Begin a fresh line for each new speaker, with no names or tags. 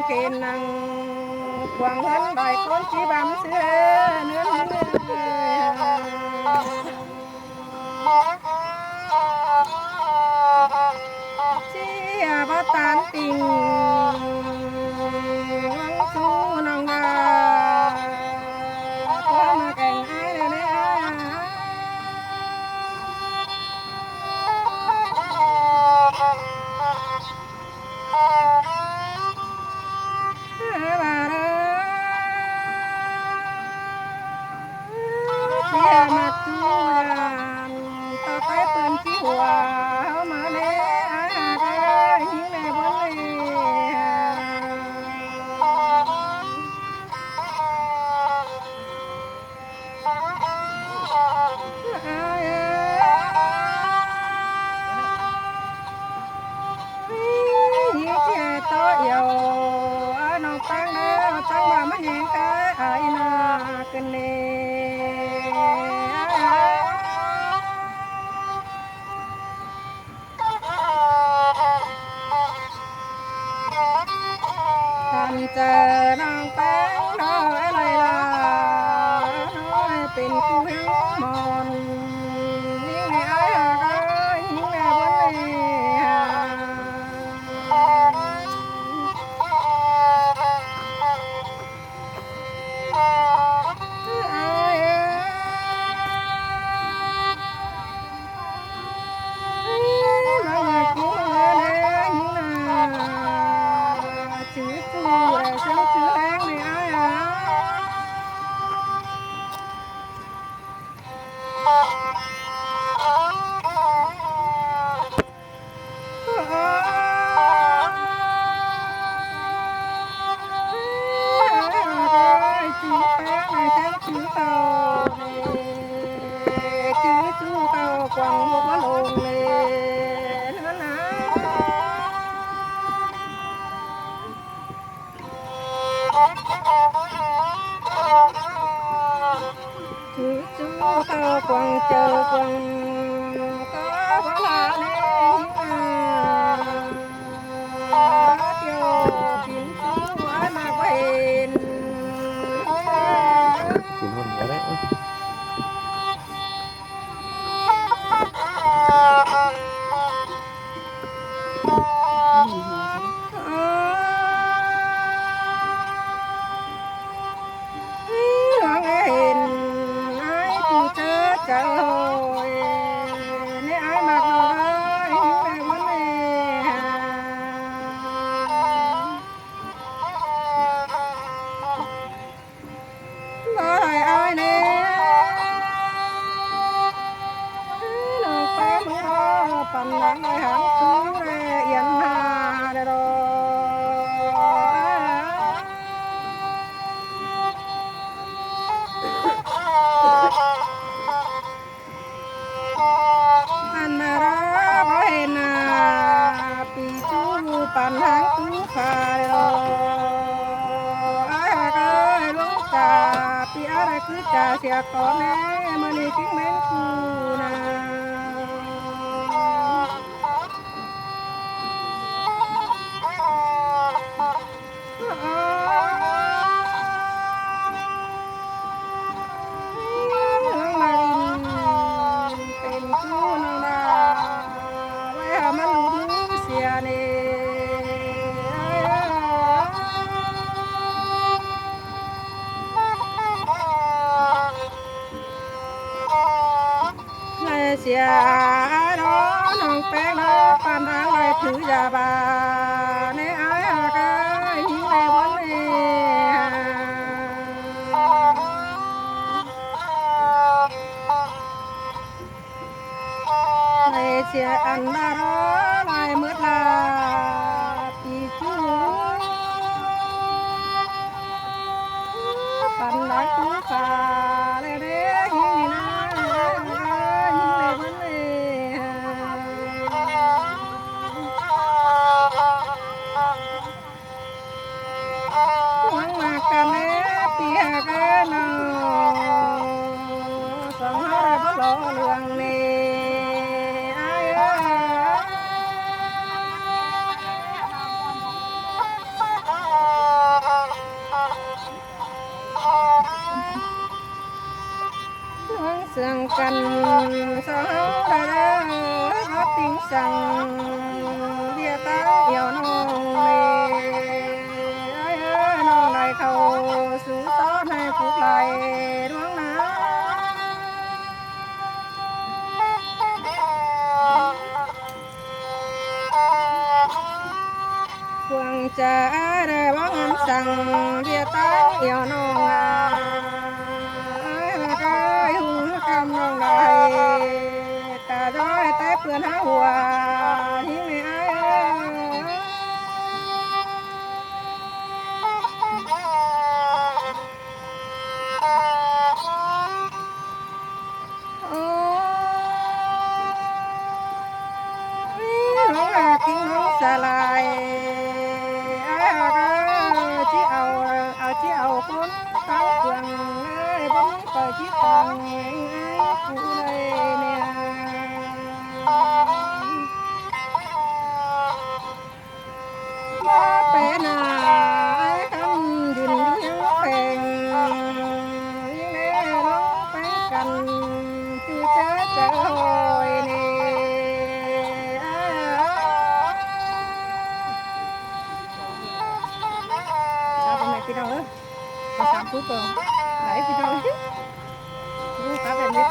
kền năng quảng hơn bài con chỉ bám xưa nữa chỉ ba tán tình su nòng đà có mà cảnh ai đây đấyเจอน้องแป้งน้อยอะไรล่ะน้อยเป็นผู้หิวมอนยิ่งในอ้ายก็ยิ่งในบนquăng một cái lồng lên nữa nè chứ chú tao quăng chờ quăng có quá là nên chiều kiếm chú quá mà quên
kiếm hồn nhớ đấy phần nắng ai hắn cứ yên hà đây rồi anh mà ra có hẹn pi chú phần hắn cứ phà đây rồi ai cái lúc cả pi ai cứ trả xe con em mà đi tiếng mến cu nèเสียน้องน้องแป้งน้องปานทางไว้ถือยาบาในอายหากหิ้งในวันนี้ในเสียอันดาร้อลายมืดลา กันสาวได้ก็ติ้งสั่งเดียตาเหี่ยวน้องเลยน้องได้เข้าสู่ซ้อนให้ผูกไหลดวงน้ำพวงจะได้ว่างานสั่งเดียตาเหี่ยวน้องหุ่นคำน้องได้ตาจ้อยแต่เพื่อนหาหัวที่ไม่อายโอ้ยน้องกินน้องสลายที่เอาคนตั้งเครื่องเลยบ่มีไปที่ตังกูเลยเนี่ยว่าเป็นนาคำยืนยังแพงยิ่งแม่ร้องไปกันคือเจอหอยเนี่ยชาวบ้านพี่น้องเอ้ยมาสามคู่ก่อนไหนพี่น้องดูครับแบบนี้